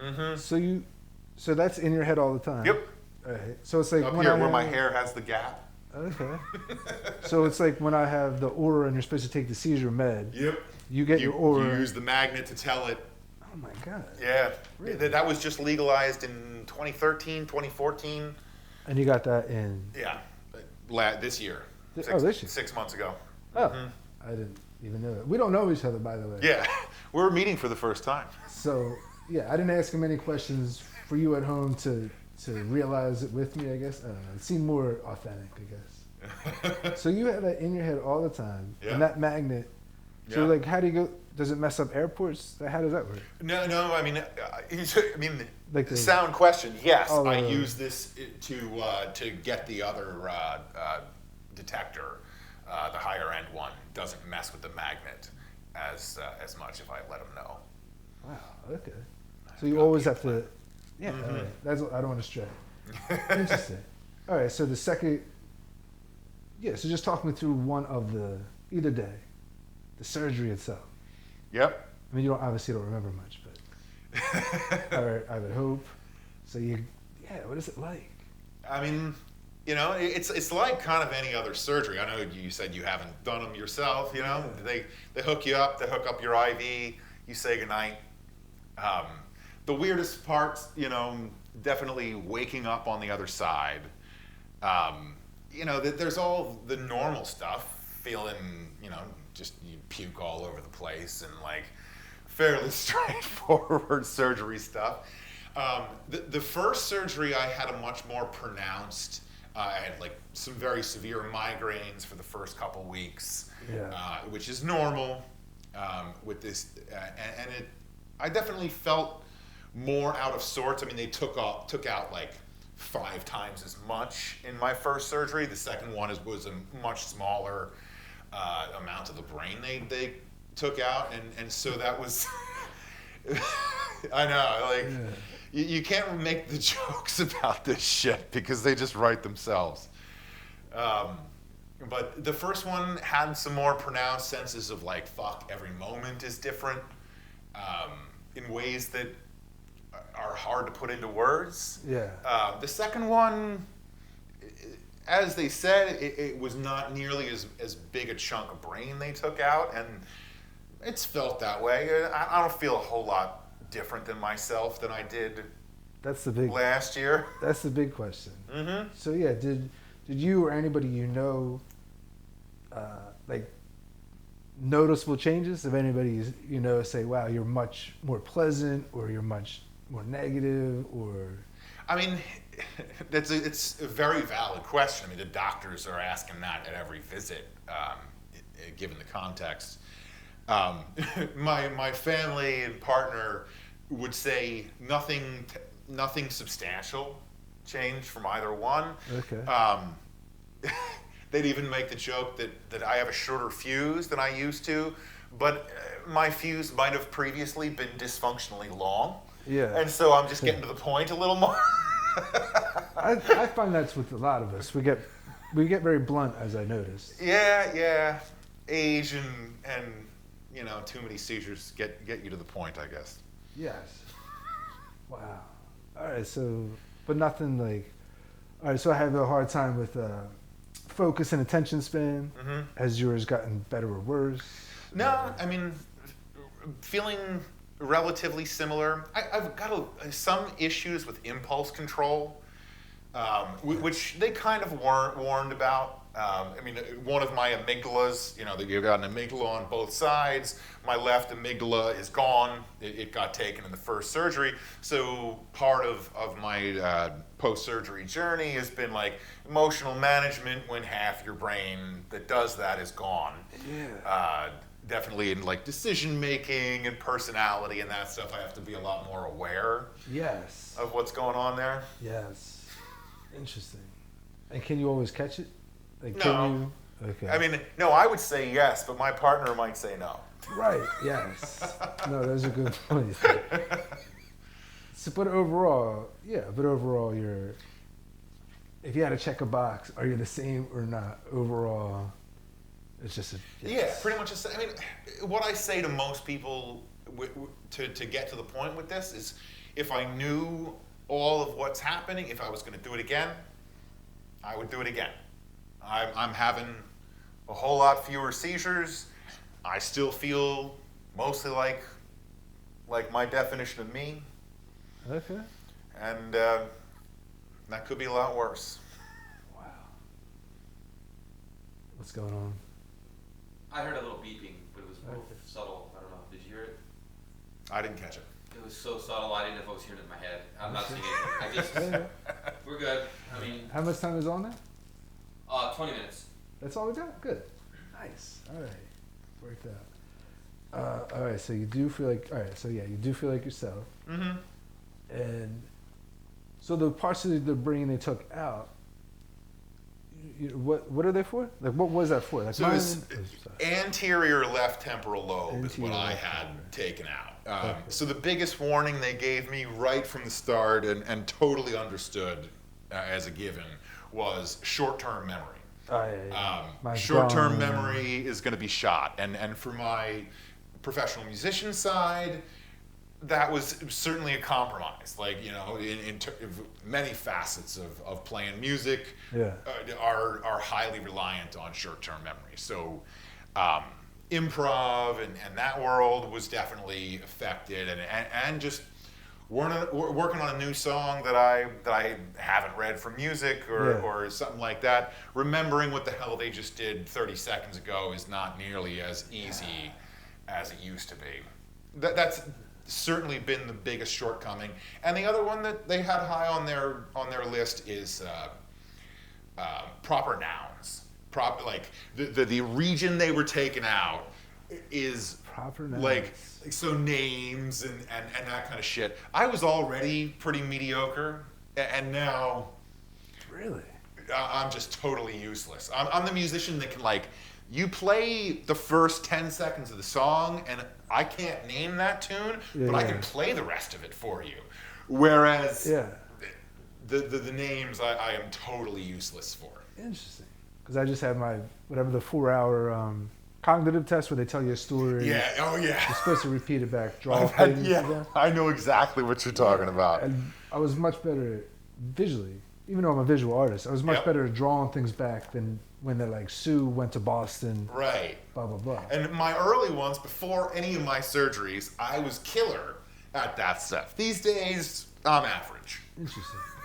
Mm-hmm. So that's in your head all the time. Yep. All right. So it's like Up when here where my hair has the gap. Okay. So it's like when I have the aura and you're supposed to take the seizure med. Yep. You get your aura. You use the magnet to tell it. Oh my God. Yeah. Really? That was just legalized in 2013, 2014. And you got that in. Yeah. This year. This year. 6 months ago. Oh. Mm-hmm. I didn't even know that. We don't know each other, by the way. Yeah. We're meeting for the first time. So yeah, I didn't ask him any questions for you at home to realize it with me, I guess. I don't know. It seemed more authentic, I guess. So you have that in your head all the time, Yeah. and that magnet. So like, how do you go? Does it mess up airports? How does that work? No. I mean, Like the sound question. Yes, Oh, I use this to get the other detector, the higher end one, doesn't mess with the magnet as much if I let them know. Wow. Okay. So you always have to. Yeah. All right. That's. I don't want to stray. Interesting. All right. So the second. Yeah. So just talk me through one of either day, the surgery itself. Yep. I mean, you obviously don't remember much, but all right, I would hope. So what is it like? I mean, it's like kind of any other surgery. I know you said you haven't done them yourself. They hook you up, they hook up your IV, you say goodnight. The weirdest part, definitely waking up on the other side. There's all the normal stuff, feeling, just you puke all over the place and like fairly straightforward surgery stuff. The first surgery I had a much more pronounced, I had like some very severe migraines for the first couple weeks, which is normal with this, I definitely felt more out of sorts. I mean, they took out like 5 times as much in my first surgery. The second one was a much smaller amount of the brain they took out, and so that was I know, like you can't make the jokes about this shit because they just write themselves. But the first one had some more pronounced senses of like, fuck, every moment is different in ways that are hard to put into words. Yeah. The second one, as they said, it was not nearly as big a chunk of brain they took out, and it's felt that way. I don't feel a whole lot different than myself than I did last year. That's the big question. Mm-hmm. So yeah, did you or anybody like noticeable changes? If anybody say, wow, you're much more pleasant, or you're much more negative, or? I mean, it's a very valid question. I mean, the doctors are asking that at every visit, given the context. My family and partner would say nothing substantial changed from either one. Okay. They'd even make the joke that I have a shorter fuse than I used to, but my fuse might have previously been dysfunctionally long. Yeah. And so I'm just getting to the point a little more. I find that's with a lot of us. We get very blunt, as I noticed. Yeah. Age and too many seizures get you to the point, I guess. Yes. Wow. All right. So, but nothing like. All right. So I have a hard time with focus and attention span. Mm-hmm. Has yours gotten better or worse? No, I mean, feeling relatively similar. I've got some issues with impulse control, which they kind of warned about. I mean, one of my amygdalas, you've got an amygdala on both sides. My left amygdala is gone. It got taken in the first surgery. So part of my post-surgery journey has been like emotional management when half your brain that does that is gone. Yeah. Definitely in like decision making and personality and that stuff, I have to be a lot more aware. Yes. Of what's going on there. Yes. Interesting. And can you always catch it? Like, no. Can you? Okay. I mean, no, I would say yes, but my partner might say no. Right. Yes. No, those are good points. So, but overall, if you had to check a box, are you the same or not? Overall, it's just a yes. Yeah, pretty much the same. I mean, what I say to most people to get to the point with this is, if I knew all of what's happening, if I was going to do it again, I would do it again. I'm having a whole lot fewer seizures. I still feel mostly like my definition of me. Okay. And that could be a lot worse. Wow. What's going on? I heard a little beeping, but it was real subtle. I don't know. Did you hear it? I didn't catch it. It was so subtle. I didn't know if I was hearing it in my head. I'm not seeing anything. We're good. I mean, How much time is on there? 20 minutes. That's all we got? Good. Nice. All right. Worked out. All right. So you do feel like, all right. So yeah, you do feel like yourself. Mm-hmm. And so the parts of the brain they took out, what are they for? Like, what was that for? Like, So it's anterior left temporal lobe is what Anterior I left had temporal. taken out. Okay. So the biggest warning they gave me right from the start and totally understood as a given was short-term memory. Oh, yeah. Mine's Short-term gone. memory is going to be shot. And for my professional musician side, that was certainly a compromise. Like, you know, in many facets of playing music Yeah. are highly reliant on short-term memory. So improv and that world was definitely affected, and just working on a new song that I haven't read from music or something like that. Remembering what the hell they just did 30 seconds ago is not nearly as easy as it used to be. That's certainly been the biggest shortcoming. And the other one that they had high on their list is proper nouns. Like the region they were taking out is Proper nouns. like so names and that kind of shit. I was already pretty mediocre, and now Really? I'm just totally useless. I'm the musician that can, like, you play the first 10 seconds of the song and I can't name that tune, but I can play the rest of it for you. Whereas the names I am totally useless for. Interesting. Because I just had my, whatever, the 4-hour cognitive test where they tell you a story. Yeah, oh yeah. You're supposed to repeat it back, draw things. Yeah, I know exactly what you're talking about. And I was much better visually, even though I'm a visual artist. I was much better at drawing things back than when they're like, Sue went to Boston. Right. Blah, blah, blah. And my early ones, before any of my surgeries, I was killer at that stuff. These days, I'm average. Interesting.